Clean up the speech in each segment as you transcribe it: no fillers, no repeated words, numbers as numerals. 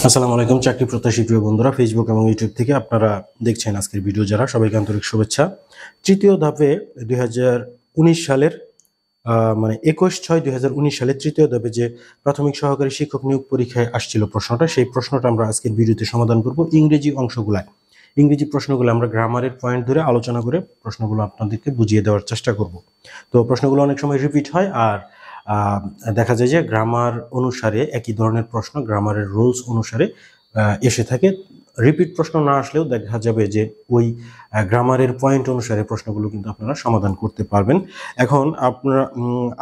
আসসালামু আলাইকুম চাকরি প্রত্যাশী প্রিয় বন্ধুরা, ফেসবুক এবং ইউটিউব থেকে আপনারা দেখছেন আজকের ভিডিও। যারা সবাইকে আন্তরিক শুভেচ্ছা। তৃতীয় ধাপে 2019 সালের 21/6/2019 সালের তৃতীয় ধাপে যে প্রাথমিক সহকারী শিক্ষক নিয়োগ পরীক্ষায় আসছিল প্রশ্নটা, সেই প্রশ্নটা আমরা আজকের ভিডিওতে সমাধান করব। ইংরেজি অংশগুলায় ইংরেজি প্রশ্নগুলো আমরা গ্রামারের পয়েন্ট ধরে আলোচনা করে প্রশ্নগুলো আপনাদেরকে বুঝিয়ে দেওয়ার চেষ্টা করব। তো প্রশ্নগুলো অনেক সময় রিপিট হয়, আর দেখা যায় যে গ্রামার অনুসারে একই ধরনের প্রশ্ন গ্রামারের রুলস অনুসারে এসে থাকে। রিপিট প্রশ্ন না আসলেও দেখা যাবে যে ওই গ্রামারের পয়েন্ট অনুসারে প্রশ্নগুলো কিন্তু আপনারা সমাধান করতে পারবেন। এখন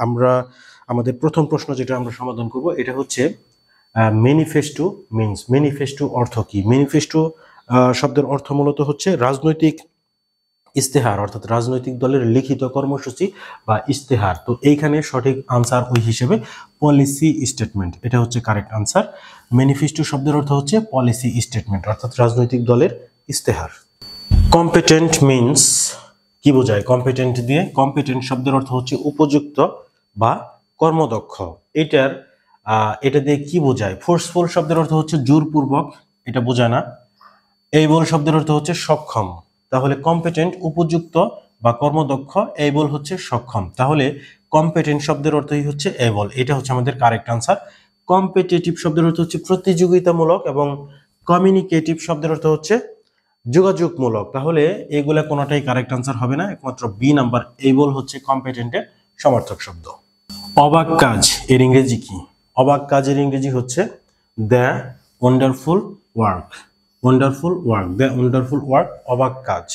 আমরা আমাদের প্রথম প্রশ্ন যেটা আমরা সমাধান করব, এটা হচ্ছে ম্যানিফেস্টো মিনস। ম্যানিফেস্টো অর্থ কি? ম্যানিফেস্টো শব্দের অর্থ মূলত হচ্ছে রাজনৈতিক ইস্তেহার, অর্থাৎ রাজনৈতিক দলের লিখিত কর্মসূচি বা ইস্তেহার। তো এইখানে সঠিক আনসার ওই হিসেবে পলিসি স্টেটমেন্ট, এটা হচ্ছে কারেক্ট আনসার। ম্যানিফেস্টো শব্দের অর্থ হচ্ছে পলিসি স্টেটমেন্ট, অর্থাৎ রাজনৈতিক দলের ইস্তেহার। কম্পিটেন্ট মিনস কি বোঝায়? কম্পিটেন্ট দিয়ে, কম্পিটেন্ট শব্দের অর্থ হচ্ছে উপযুক্ত বা কর্মদক্ষ। এটা দিয়ে কি বোঝায়? ফোর্সফুল শব্দের অর্থ হচ্ছে জোরপূর্বক, এটা বোঝায় না। এইবল শব্দের অর্থ হচ্ছে সক্ষম। তাহলে কম্পিটেন্ট উপযুক্ত বা কর্মদক্ষ, এইবল হচ্ছে সক্ষম। তাহলে কম্পিটেন্ট শব্দের অর্থই হচ্ছে এবল, এটা হচ্ছে আমাদের কারেক্ট আনসার। কম্পিটিটিভ শব্দের অর্থ হচ্ছে প্রতিযোগিতামূলক, এবং কমিউনিকেটিভ শব্দের অর্থ হচ্ছে যোগাযোগমূলক। তাহলে এগুলা কোনোটাই কারেক্ট আনসার হবে না, একমাত্র বি নাম্বার এবল হচ্ছে কম্পিটেন্টের সমার্থক শব্দ। অবাক কাজ এর ইংরেজি কি? অবাক কাজের ইংরেজি হচ্ছে the wonderful work. Wonderful work, the wonderful work, অবাক কাজ।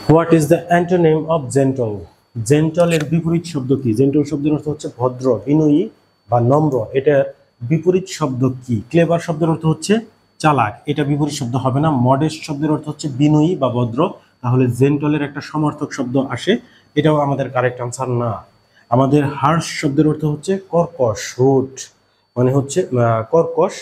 What is the antonym of gentle? Gentle এর বিপরীত শব্দ কি? জেন্টল শব্দের অর্থ হচ্ছে ভদ্র, বিনয়ী বা নম্র। এটার বিপরীত শব্দ কি? ক্লেভার শব্দের অর্থ হচ্ছে চালাক, এটা বিপরীত শব্দ হবে না। মডেস্ট শব্দের অর্থ হচ্ছে বিনয়ী বা ভদ্র, তাহলে জেন্টলের একটা সমার্থক শব্দ আসে, এটাও আমাদের কারেক্ট আনসার না। আমাদের হার্শ শব্দের অর্থ হচ্ছে কর্কশ, রুড, মানে হচ্ছে কর্কশ,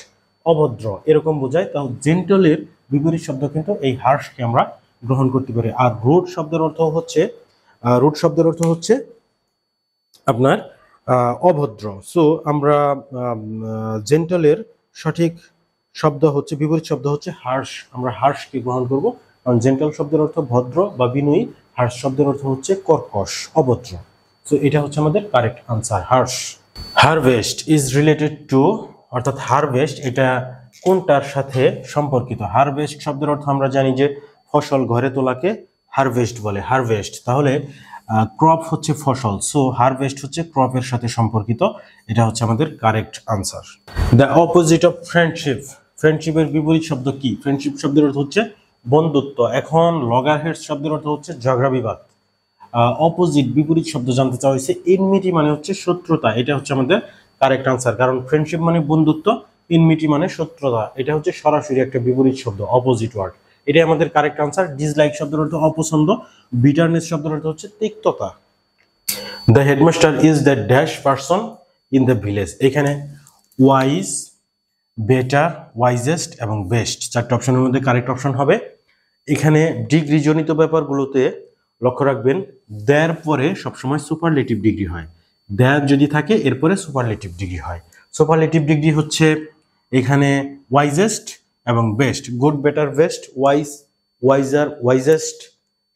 অভদ্র, এরকম বোঝায়। তাও জেন্টলের বিপরীত শব্দ কিন্তু এই হার্শকে আমরা গ্রহণ করতে পারি। আর রুড শব্দের অর্থ হচ্ছে আপনার অভদ্র। সো আমরা জেন্টলের সঠিক শব্দ হচ্ছে, বিপরীত শব্দ হচ্ছে হার্শ। আমরা হার্শকে গ্রহণ করব, কারণ জেন্টল শব্দের অর্থ ভদ্র বা বিনয়ী, হার্শ শব্দের অর্থ হচ্ছে কর্কশ, অভদ্র। সো এটা হচ্ছে আমাদের correct answer, harsh. Harvest is related to, অর্থাৎ হারভেস্ট এটা কোনটার সাথে সম্পর্কিত? হারভেস্ট শব্দের অর্থ আমরা জানি যে ফসল ঘরে তোলাকে হারভেস্ট বলে, হারভেস্ট। তাহলে ক্রপ হচ্ছে ফসল, সো হারভেস্ট হচ্ছে ক্রপের সাথে সম্পর্কিত, এটা হচ্ছে আমাদের correct answer. The opposite of friendship, ফ্রেন্ডশিপের বিপরীত শব্দ কি? ফ্রেন্ডশিপ শব্দের অর্থ হচ্ছে বন্ধুত্ব। এখন লগারহেডস শব্দের অর্থ হচ্ছে ঝগড়া বিবাদ। অপোজিট বিপরীত শব্দ জানতে চাওয়া হয়েছে, এনমিটি মানে হচ্ছে শত্রুতা, এটা হচ্ছে আমাদের কারেক্ট আনসার। কারণ ফ্রেন্ডশিপ মানে বন্ধুত্ব, এনমিটি মানে শত্রুতা, এটা হচ্ছে সরাসরি একটা বিপরীত শব্দ, অপোজিট ওয়ার্ড, এটাই আমাদের কারেক্ট আনসার। ডিসলাইক শব্দের অর্থ অপছন্দ, বিটারনেস শব্দের অর্থ হচ্ছে তিক্ততা। The headmaster is the dash person in the village, এখানে ওয়াইজ, বেটার, ওয়াইজেস্ট এবং বেস্ট, চারটি অপশনের মধ্যে কারেক্ট অপশন হবে। এখানে ডিগ্রি জনিত ব্যাপারগুলোতে লক্ষ্য রাখবেন, দেয়ার পরে সবসময় সুপারলেটিভ ডিগ্রি হয়। দেয়ার যদি থাকে এরপরে সুপারলেটিভ ডিগ্রি হয়। সুপারলেটিভ ডিগ্রি হচ্ছে এখানে ওয়াইজেস্ট এবং best, good, better, best, wise, wiser, wisest,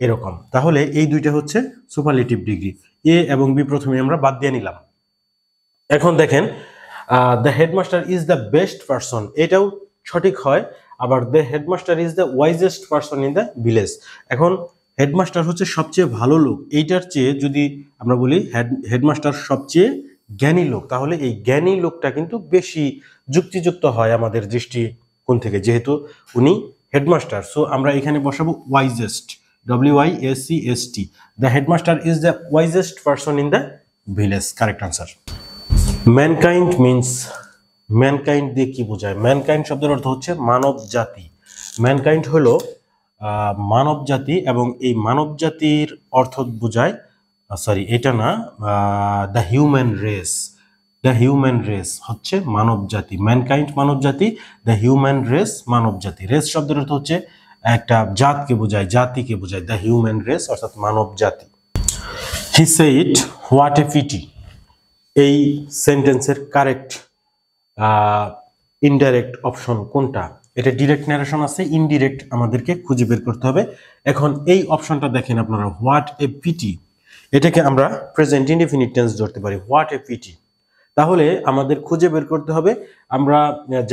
এরকম। তাহলে এই দুইটা হচ্ছে সুপারলেটিভ ডিগ্রি। এ এবং বি প্রথমে আমরা বাদ দিয়ে নিলাম। এখন দেখেন, the headmaster is the best person, এটাও সঠিক হয়। আবার the headmaster is the wisest person in the village. এখন হেডমাস্টার হচ্ছে সবচেয়ে ভালো লোক, এইটার চেয়ে যদি আমরা বলি হেডমাস্টার সবচেয়ে জ্ঞানী লোক, তাহলে এই জ্ঞানী লোকটা কিন্তু বেশি যুক্তিযুক্ত হয় আমাদের দৃষ্টিকোণ থেকে, যেহেতু উনি হেডমাস্টার। সো আমরা এখানে বসাবো wisest, WIACST। The headmaster is the wisest person in the village, correct answer. Mankind means, mankind দিয়ে কি বোঝায়? ম্যানকাইন্ড শব্দের অর্থ হচ্ছে মানব জাতি। ম্যানকাইন্ড হলো মানব জাতি, এবং এই মানব জাতির অর্থ বোঝায়, এটা না, the human race. The human race হচ্ছে মানব জাতি, ম্যানকাইন্ড মানব জাতি, দ্য হিউম্যান রেস মানব জাতি। রেস শব্দের অর্থ হচ্ছে একটা জাতকে বোঝায়, জাতিকে বোঝায়, দ্য হিউম্যান রেস অর্থাৎ মানব জাতি। He said what a pity, এই সেন্টেন্সের কারেক্ট ইনডাইরেক্ট অপশন কোনটা? এটা ডিরেক্ট ন্যারেশন আছে, ইনডিরেক্ট আমাদেরকে খুঁজে বের করতে হবে। এখন এই অপশনটা দেখেন আপনারা, হোয়াট এ পিটি, এটাকে আমরা প্রেজেন্ট ইনডিফিনিট টেন্স ধরতে পারি, হোয়াট এ পিটি। তাহলে আমাদের খুঁজে বের করতে হবে, আমরা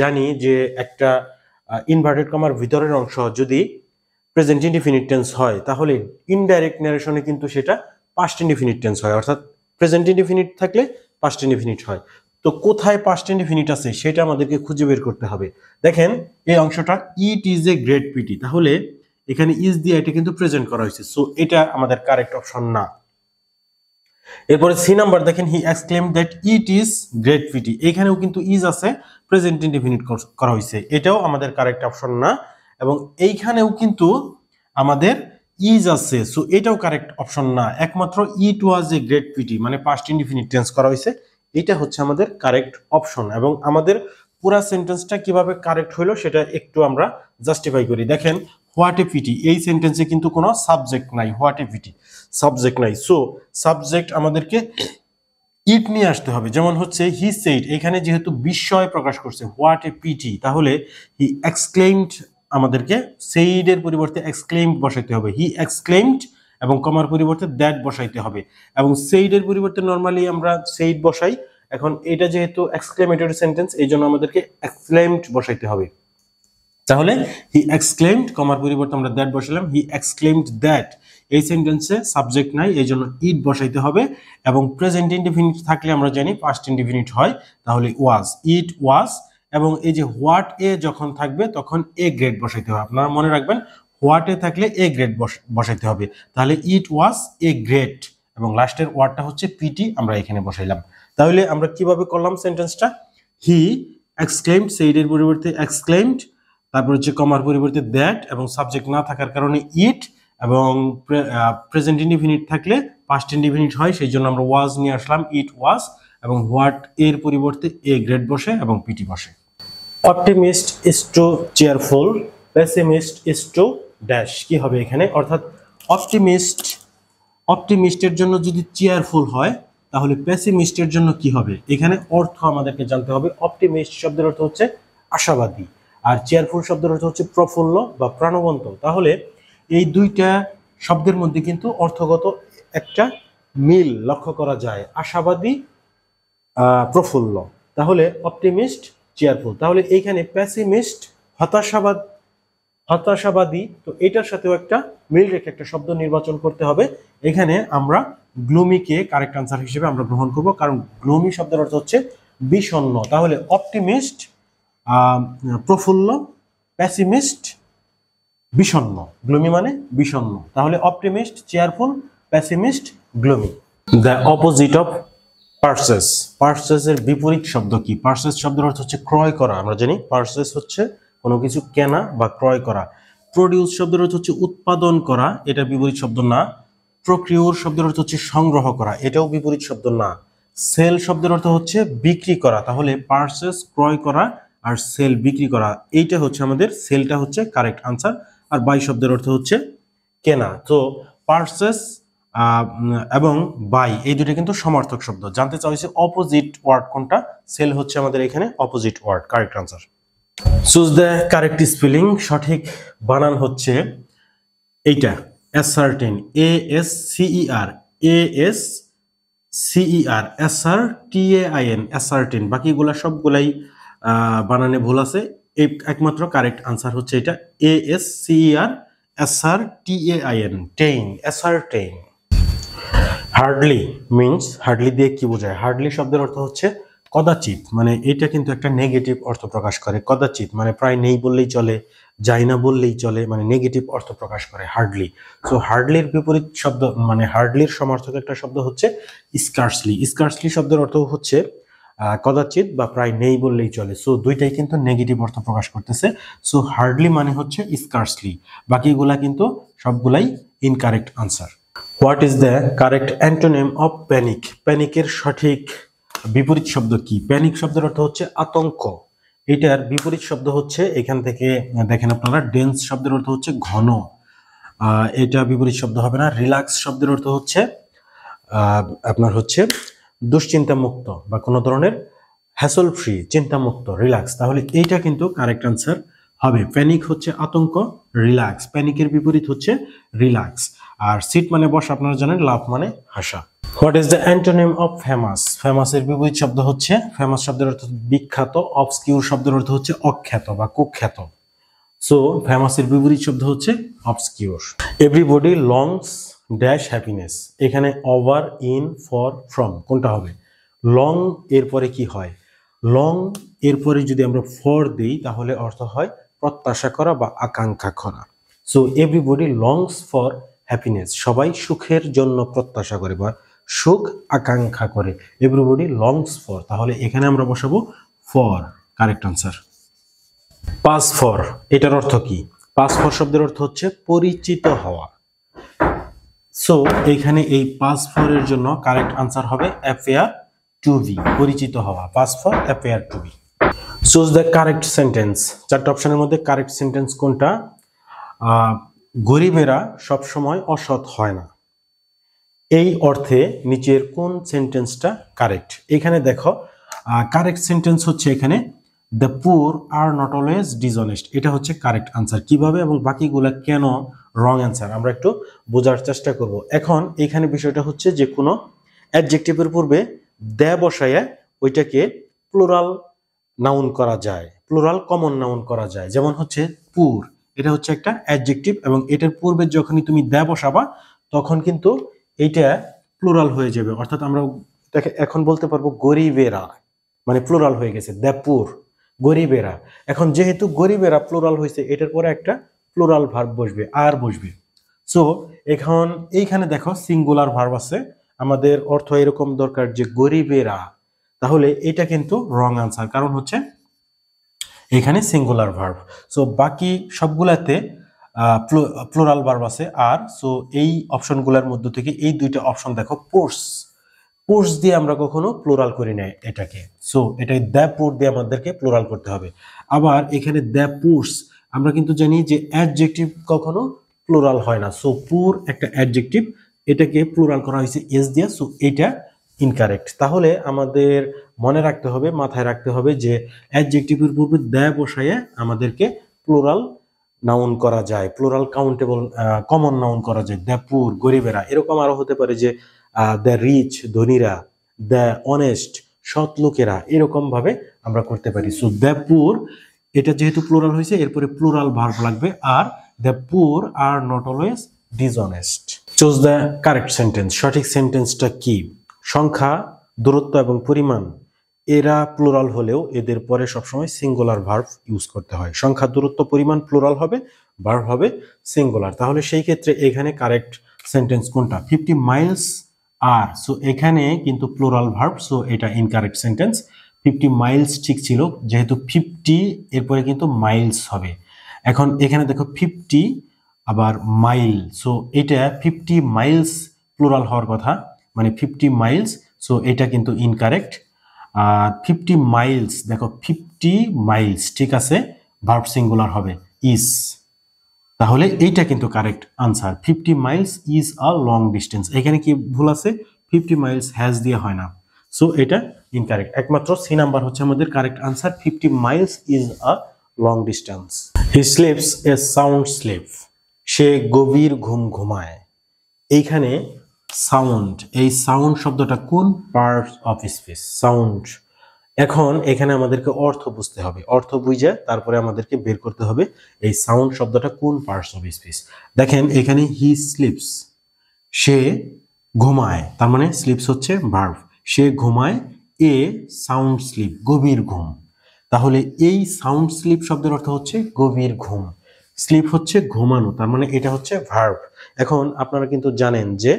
জানি যে একটা ইনভার্টেড কমার ভিতরের অংশ যদি প্রেজেন্ট ইনডিফিনিট টেন্স হয়, তাহলে ইনডাইরেক্ট ন্যারেশনে কিন্তু সেটা পাস্ট ইনডিফিনিট টেন্স হয়, অর্থাৎ প্রেজেন্ট ইনডিফিনিট থাকলে পাস্ট ইনডিফিনিট হয়। তো কোথায় পাস্ট ইনডিফিনিট আছে সেটা আমাদেরকে খুঁজে বের করতে হবে। দেখেন এই অংশটা, it is a great pity, তাহলে এখানে ইজ দিয়ে এটা কিন্তু প্রেজেন্ট করা হয়েছে, সো এটা আমাদের কারেক্ট অপশন না। এরপরে সি নাম্বার দেখেন, he exclaimed that it is great pity, এখানেও কিন্তু ইজ আছে, প্রেজেন্ট ইনডিফিনিট করা হয়েছে, এটাও আমাদের কারেক্ট অপশন না। এবং এইখানেও কিন্তু আমাদের ইজ আছে, সো এটাও কারেক্ট অপশন না। একমাত্র ইট ওয়াজ এ গ্রেট পিটি মানে পাস্ট ইনডিফিনিট টেন্স করা হয়েছে, এটা হচ্ছে আমাদের কারেক্ট অপশন। এবং আমাদের পুরা সেন্টেন্সটা কিভাবে কারেক্ট হলো সেটা একটু আমরা জাস্টিফাই করি। দেখেন, হোয়াট এ পিটি, এই সেন্টেন্সে কিন্তু কোনো সাবজেক্ট নাই, হোয়াট এ পিটি সাবজেক্ট নাই, সো সাবজেক্ট আমাদেরকে ইট নিয়ে আসতে হবে। যেমন হচ্ছে হি সেইড, এখানে যেহেতু বিস্ময় প্রকাশ করছে, হোয়াট এ পিটি, তাহলে হি এক্সক্লেইমড, আমাদেরকে সেইড এর পরিবর্তে এক্সক্লেইমড বসাইতে হবে, হি এক্সক্লেইমড, এবং কমার পরিবর্তে দ্যাট বসাইতে হবে। এবং সেইড এর পরিবর্তে নরমালি আমরা সেইড বসাই, এখন এটা যেহেতু এক্সক্লেমেটরি সেন্টেন্স, এই জন্য আমাদেরকে এক্সক্লেইমড বসাইতে হবে। তাহলে হি এক্সক্লেইমড, কমার পরিবর্তে আমরা দ্যাট বসালাম, হি এক্সক্লেইমড দ্যাট, এই সেন্টেন্সে সাবজেক্ট নাই, এই জন্য ইট বসাইতে হবে। এবং প্রেজেন্ট ইনডিফিনিট থাকলে আমরা জানি পাস্ট ইনডিফিনিট হয়, তাহলে ওয়াজ, ইট ওয়াজ। এবং এই যে হোয়াট এ যখন থাকবে তখন এ গ্রেড বসাইতে হবে, আপনারা মনে রাখবেন, হোয়াট এ থাকলে এ গ্রেড বসাইতে হবে, তাহলে ইট ওয়াজ এ গ্রেড, এবং লাস্টের ওয়ার্ডটা হচ্ছে পিটি, আমরা এখানে বসাইলাম। তাহলে আমরা কিভাবে করলাম সেন্টেন্সটা, হি এক্সক্লেইমড, সেইডের পরিবর্তে এক্সক্লেইমড, তারপর হচ্ছে কমার পরিবর্তে দ্যাট, এবং সাবজেক্ট না থাকার কারণে ইট, এবং প্রেজেন্ট ইনডিফিনিট থাকলে পাস্ট ইনডিফিনিট হয়, সেই জন্য আমরা ওয়াজ নিয়ে আসলাম, ইট ওয়াজ, এবং হোয়াট এর পরিবর্তে এ গ্রেড বসে এবং পিটি বসে। Optimist is to cheerful, pessimist is to dash, কি হবে এখানে? অর্থাৎ অপটিমিস্টের জন্য যদি চেয়ারফুল হয়, তাহলে পেসিমিস্টের জন্য কি হবে? এখানে অর্থ আমাদেরকে জানতে হবে। অপটিমিস্ট শব্দের অর্থ হচ্ছে আশাবাদী, আর চেয়ারফুল শব্দের অর্থ হচ্ছে প্রফুল্ল বা প্রাণবন্ত। তাহলে এই দুইটা শব্দের মধ্যে কিন্তু অর্থগত একটা মিল লক্ষ্য করা যায়, আশাবাদী, প্রফুল্ল। তাহলে অপটিমিস্ট চেয়ারফুল, তাহলে এইখানে পেসিমিস্ট হতাশাবাদী, তো এটার সাথেও একটা মিল রেখে একটা শব্দ নির্বাচন করতে হবে। এখানে আমরা গ্লুমিকে কারেক্ট আনসার হিসেবে আমরা গ্রহণ করব, কারণ গ্লুমি শব্দের অর্থ হচ্ছে বিষণ্ণ। তাহলে অপটিমিস্ট প্রফুল্ল, পেসিমিস্ট বিষণ্ণ, গ্লুমি মানে বিষণ্ণ। তাহলে optimist cheerful, pessimist gloomy. The opposite of purchase, পারচেসের বিপরীত শব্দ কি? পারচেস শব্দের অর্থ হচ্ছে ক্রয় করা, আমরা জানি পারচেস হচ্ছে কোনো কিছু কেনা বা ক্রয় করা। প্রডিউস শব্দের অর্থ হচ্ছে উৎপাদন করা, এটা বিপরীত শব্দ না। প্রক্রিয়র শব্দের অর্থ হচ্ছে সংগ্রহ করা, এটাও বিপরীত শব্দ না। সেল শব্দের অর্থ হচ্ছে বিক্রি করা, তাহলে পারচেস ক্রয় করা, আর সেল বিক্রি করা, এইটা হচ্ছে আমাদের, সেলটা হচ্ছে কারেক্ট আনসার। আর বাই শব্দের অর্থ হচ্ছে কেনা। তো পারচেস এবং বাই এই দুটো কিন্তু সমার্থক শব্দ। জানতে চাইছে অপোজিট ওয়ার্ড কোনটা, সেল হচ্ছে আমাদের এখানে opposite word, correct answer. Choose the correct spelling, সঠিক বানান হচ্ছে এইটা, অ্যাসার্টেন, ASCER, ASCER, অ্যাসার্টেন, বাকিগুলা সবগুলাই বানানে ভুল আছে, এই একমাত্র কারেক্ট আনসার হচ্ছে এটা, ASCER, ten, ascertain. Hardly means, hardly দিয়ে কি বোঝায়? হার্ডলি শব্দের অর্থ হচ্ছে কদাচিৎ, মানে এটা কিন্তু একটা নেগেটিভ অর্থ প্রকাশ করে। কদাচিৎ মানে প্রায় নেই বললেই চলে, যায় না বললেই চলে, মানে নেগেটিভ অর্থ প্রকাশ করে হার্ডলি। সো হার্ডলির বিপরীত শব্দ, মানে হার্ডলির সমার্থক একটা শব্দ হচ্ছে স্কার্সলি। স্কার্সলি শব্দের অর্থ হচ্ছে কদাচিৎ বা প্রায় নেই বললেই চলে। সো দুইটাই কিন্তু নেগেটিভ অর্থ প্রকাশ করতেছে। সো হার্ডলি মানে হচ্ছে স্কার্সলি, বাকিগুলা কিন্তু সবগুলাই incorrect answer. What is the correct antonym of panic, প্যানিকের সঠিক বিপরীত শব্দ কি? প্যানিক শব্দের অর্থ হচ্ছে আতঙ্ক, এটার বিপরীত শব্দ হচ্ছে, এখান থেকে দেখেন আপনারা, ডেন্স শব্দের অর্থ হচ্ছে ঘন, এটা বিপরীত শব্দ হবে না। রিল্যাক্স শব্দের অর্থ হচ্ছে আপনার হচ্ছে দুশ্চিন্তা মুক্ত বা কোনো ধরনের হ্যাসল ফ্রি, চিন্তামুক্ত, রিল্যাক্স। তাহলে এইটা কিন্তু কারেক্ট আনসার হবে। প্যানিক হচ্ছে আতঙ্ক, রিল্যাক্স, প্যানিকের বিপরীত হচ্ছে রিল্যাক্স। আর সিট মানে বসা, আপনারা জানেন, লাভ মানে হাসা। What is the antonym of famous? ফেমাসের বিপরীত শব্দ হচ্ছে, ফেমাস শব্দের অর্থ বিখ্যাত, অবস্কিউর শব্দের অর্থ হচ্ছে অখ্যাত বা কুখ্যাত। সো ফেমাসের বিপরীত শব্দ হচ্ছে obscure. Everybody longs dash happiness, এখানে ওভার, ইন, ফর, ফ্রম কোনটা হবে? লং এরপরে কি হয়? লং এরপরে যদি আমরা ফর দিই তাহলে অর্থ হয় প্রত্যাশা করা বা আকাঙ্ক্ষা করা। So everybody longs for happiness, সবাই সুখের জন্য প্রত্যাশা করে বা সুখ আকাঙ্ক্ষা করে। এভরিবডি লংস ফর, তাহলে এখানে আমরা বসাবো for, correct answer. Pass for, এটার অর্থ কি? পাস ফর শব্দের অর্থ হচ্ছে পরিচিত হওয়া। সো এখানে এই পাস ফর এর জন্য কারেক্ট আনসার হবে অ্যাপিয়ার টু বি, পরিচিত হওয়া। Pass for appear to be. Choose the correct sentence, চারটা অপশনের মধ্যে কারেক্ট সেন্টেন্স কোনটা? গরিবেরা সবসময় অসৎ হয় না, এই অর্থে নিচের কোন সেন্টেন্সটা কারেক্ট? এখানে দেখো কারেক্ট সেন্টেন্স হচ্ছে এখানে the poor are not always dishonest, এটা হচ্ছে কারেক্ট আনসার। কিভাবে এবং বাকিগুলা কেন রং অ্যান্সার আমরা একটু বোঝার চেষ্টা করব। এখন এখানে বিষয়টা হচ্ছে যে কোনো অ্যাডজেক্টিভের পূর্বে দ্য বসায় ওইটাকে প্লুরাল নাউন করা যায়, প্লুরাল কমন নাউন করা যায়। যেমন হচ্ছে পুর, এটা হচ্ছে একটা অ্যাডজেক্টিভ এবং এটার পূর্বে যখনই তুমি দ্য বসাবা তখন কিন্তু এইটা প্লুরাল হয়ে যাবে। অর্থাৎ আমরা এখন বলতে পারবো গরিবেরা, মানে প্লুরাল হয়ে গেছে, দ্য পুর, গরিবেরা। এখন যেহেতু গরিবেরা প্লুরাল হয়েছে, এটার পরে একটা প্লুরাল ভার্ব বসবে, আর বসবে। সো এখন এইখানে দেখো সিঙ্গুলার ভার্ব আছে, আমাদের অর্থ এরকম দরকার যে গরিবেরা, তাহলে এটা কিন্তু রং আনসার, কারণ হচ্ছে এখানে সিঙ্গুলার ভার্ব। সো বাকি সবগুলাতে প্লুরাল ভার্ব আছে আর। সো এই অপশনগুলোর মধ্যে থেকে এই দুইটা অপশন দেখো, পোর্স, পোর্স দিয়ে আমরা কখনো প্লুরাল করি না এটাকে। সো এটাই দ্য পুর দিয়ে আমাদেরকে প্লুরাল করতে হবে। আবার এখানে দ্য পুরস, আমরা কিন্তু জানি যে অ্যাডজেক্টিভ কখনো প্লুরাল হয় না। সো পুর একটা অ্যাডজেক্টিভ, এটাকে প্লুরাল করা হয়েছে এস দিয়ে, সো এটা ইনকারেক্ট। তাহলে আমাদের মনে রাখতে হবে, মাথায় রাখতে হবে যে অ্যাডজেক্টিভের পূর্বে দ্য বসাইয়ে আমাদেরকে প্লুরাল নাউন করা যায়, প্লুরাল কাউন্টেবল কমন নাউন করা যায়। The poor, গরিবেরা। এরকম আরো হতে পারে যে দ্য রিচ, ধনীরা, দ্য অনেস্ট, সৎ লোকেরা, এরকম ভাবে আমরা করতে পারি। সো দ্য পুর, এটা যেহেতু প্লুরাল হয়েছে এরপরে প্লুরাল ভার্ব লাগবে, are the poor are not always dishonest. Choose the correct sentence, সঠিক সেন্টেন্সটা কি? সংখ্যা, দূরত্ব এবং পরিমাণ, এরা প্লুরাল হলেও এদের পরে সবসময় সিঙ্গুলার ভার্ব ইউজ করতে হয়। সংখ্যা, দূরত্ব, পরিমাণ প্লুরাল হবে, ভার্ব হবে সিঙ্গুলার। তাহলে সেই ক্ষেত্রে এখানে কারেক্ট সেন্টেন্স কোনটা? 50 মাইলস আর। সো এখানে কিন্তু প্লুরাল ভার্ব, সো এটা ইনকারেক্ট সেন্টেন্স। 50 মাইলস ঠিক ছিল, যেহেতু 50 এরপরে কিন্তু মাইলস হবে। এখন এখানে দেখো 50 আবার মাইল, সো এটা 50 মাইলস প্লুরাল হওয়ার কথা, মানে 50 মাইলস, সো এটা কিন্তু ইনকারেক্ট। আর 50 মাইলস, দেখো 50 মাইলস ঠিক আছে, ভার্ব সিঙ্গুলার হবে ইজ, তাহলে এইটা কিন্তু correct answer. 50 miles is a long distance, এখানে কি ভুল আছে? 50 মাইলস হ্যাজ দিয়ে হয় না, সো এটা ইনকারেক্ট। একমাত্র সি নাম্বার হচ্ছে আমাদের correct answer, 50 miles is a long distance. He sleeps a sound sleep, সে গভীর ঘুম ঘুমায়। এইখানে সাউন্ড, এই সাউন্ড শব্দটা কোন পার্ট অফ স্পিচ? সাউন্ড। এখন এখানে আমাদেরকে অর্থ বুঝতে হবে, অর্থ বুঝে তারপরে আমাদেরকে বের করতে হবে এই সাউন্ড শব্দটা কোন পার্টস অফ স্পিচ। দেখেন এখানে হি স্লিপস, সে ঘুমায়, তার মানে স্লিপস হচ্ছে ভার্ব, সে ঘুমায়, এ সাউন্ড স্লিপ, গভীর ঘুম। তাহলে এই সাউন্ড স্লিপ শব্দের অর্থ হচ্ছে গভীর ঘুম, স্লিপ হচ্ছে ঘুমানো, তার মানে এটা হচ্ছে ভার্ব। এখন আপনারা কিন্তু জানেন যে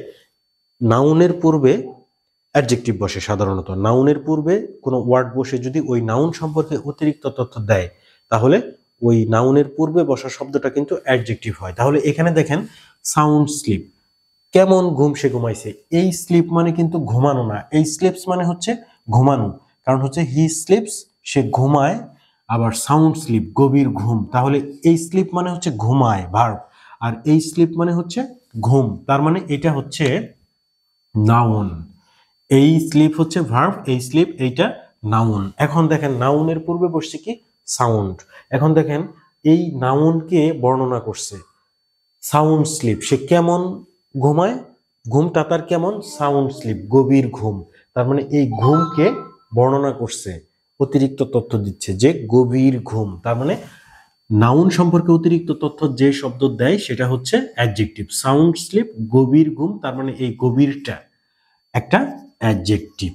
নাউনের পূর্বে অ্যাডজেক্টিভ বসে, সাধারণত নাউনের পূর্বে কোনো ওয়ার্ড বসে যদি ওই নাউন সম্পর্কে অতিরিক্ত তথ্য দেয় তাহলে ওই নাউনের পূর্বে বসা শব্দটা কিন্তু অ্যাডজেক্টিভ হয়। তাহলে এখানে দেখেন সাউন্ড স্লিপ, কেমন ঘুম সে ঘুমাইছে, এই স্লিপ মানে কিন্তু ঘুমানো না, এই স্লিপস মানে হচ্ছে ঘুমানো, কারণ হচ্ছে হি স্লিপস, সে ঘুমায়, আবার সাউন্ড স্লিপ, গভীর ঘুম, তাহলে এই স্লিপ মানে হচ্ছে ঘুমায় ভার্ব, আর এই স্লিপ মানে হচ্ছে ঘুম, তার মানে এটা হচ্ছে নাউন। এই স্লিপ হচ্ছে ভার্ব, এই স্লিপ এইটা নাউন। এখন দেখেন নাউনের পূর্বে বসছে কি সাউন্ড। এখন দেখেন এই নাউনকে বর্ণনা করছে সাউন্ড স্লিপ। সে কেমন ঘুমায়, ঘুমটা তার কেমন, সাউন্ড স্লিপ, গভীর ঘুম। তার মানে এই ঘুমকে বর্ণনা করছে, অতিরিক্ত তথ্য দিচ্ছে যে গভীর ঘুম। তার মানে নাউন সম্পর্কে অতিরিক্ত তথ্য যে শব্দ দেয় সেটা হচ্ছে অ্যাডজেক্টিভ। সাউন্ড স্লিপ, গভীর ঘুম, তার মানে এই গভীরটা একটা অ্যাডজেক্টিভ,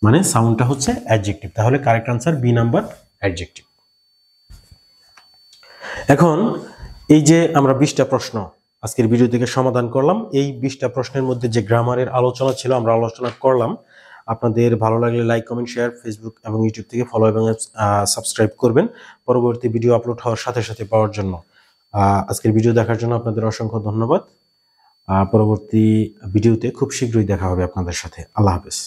মানে সাউন্ডটা হচ্ছে অ্যাডজেক্টিভ। তাহলে correct answer B number, adjective. এখন এই যে আমরা 20টা প্রশ্ন আজকের ভিডিও থেকে সমাধান করলাম, এই 20টা প্রশ্নের মধ্যে যে গ্রামারের আলোচনা ছিল আমরা আলোচনা করলাম। আপনাদের ভালো লাগলে লাইক, কমেন্ট, শেয়ার, ফেসবুক এবং ইউটিউব থেকে ফলো এবং সাবস্ক্রাইব করবেন পরবর্তী ভিডিও আপলোড হওয়ার সাথে সাথে পাওয়ার জন্য। আজকের ভিডিও দেখার জন্য আপনাদের অসংখ্য ধন্যবাদ। পরবর্তী ভিডিওতে খুব শীঘ্রই দেখা হবে আপনাদের সাথে। আল্লাহ হাফেজ।